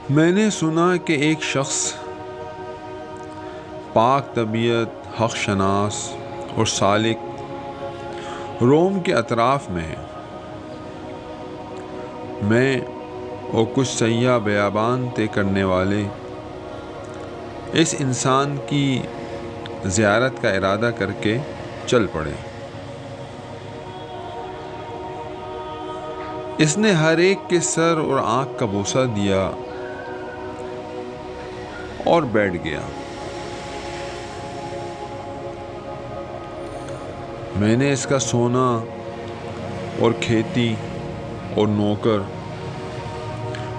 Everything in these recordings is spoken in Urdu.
میں نے سنا کہ ایک شخص پاک طبیعت، حق شناس اور سالک روم کے اطراف میں ہے۔ میں اور کچھ سیاح بیابان طے کرنے والے اس انسان کی زیارت کا ارادہ کر کے چل پڑے۔ اس نے ہر ایک کے سر اور آنکھ کا بوسہ دیا اور بیٹھ گیا۔ میں نے اس کا سونا اور کھیتی اور نوکر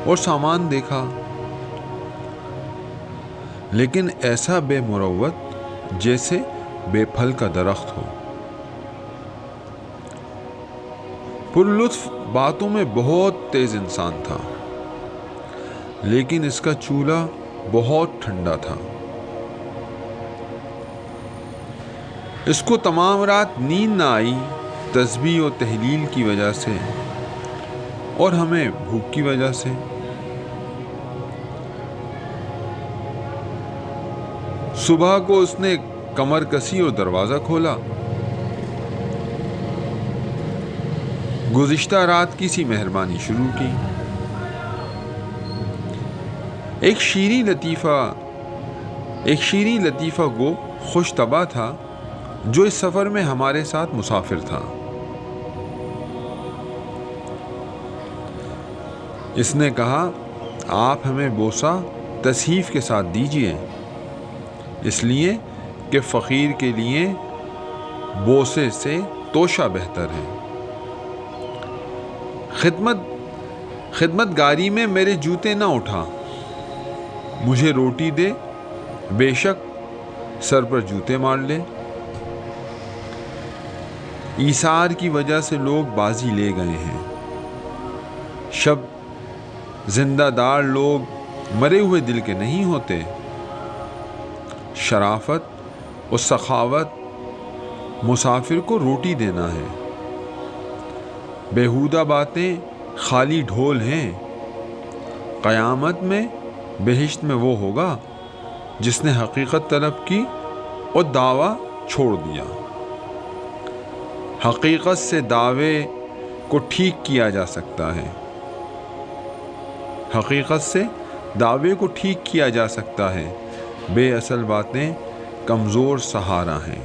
اور سامان دیکھا، لیکن ایسا بے مروت جیسے بے پھل کا درخت ہو۔ پر لطف باتوں میں بہت تیز انسان تھا، لیکن اس کا چولہا بہت ٹھنڈا تھا۔ اس کو تمام رات نیند نہ آئی، تسبیح و تحلیل کی وجہ سے اور ہمیں بھوک کی وجہ سے۔ صبح کو اس نے کمر کسی اور دروازہ کھولا۔ گزشتہ رات کی سی مہربانی شروع کی۔ ایک شیریں لطیفہ گو خوش طبع تھا جو اس سفر میں ہمارے ساتھ مسافر تھا۔ اس نے کہا، آپ ہمیں بوسہ تصحیف کے ساتھ دیجئے، اس لیے کہ فقیر کے لیے بوسے سے توشہ بہتر ہے۔ خدمت گاری میں میرے جوتے نہ اٹھا، مجھے روٹی دے، بے شک سر پر جوتے مار لے۔ ایثار کی وجہ سے لوگ بازی لے گئے ہیں، شب زندہ دار لوگ مرے ہوئے دل کے نہیں ہوتے۔ شرافت و سخاوت مسافر کو روٹی دینا ہے۔ بیہودہ باتیں خالی ڈھول ہیں۔ قیامت میں بہشت میں وہ ہوگا جس نے حقیقت طلب کی اور دعویٰ چھوڑ دیا۔ حقیقت سے دعوے کو ٹھیک کیا جا سکتا ہے۔ حقیقت سے دعوے کو ٹھیک کیا جا سکتا ہے، بے اصل باتیں کمزور سہارا ہیں۔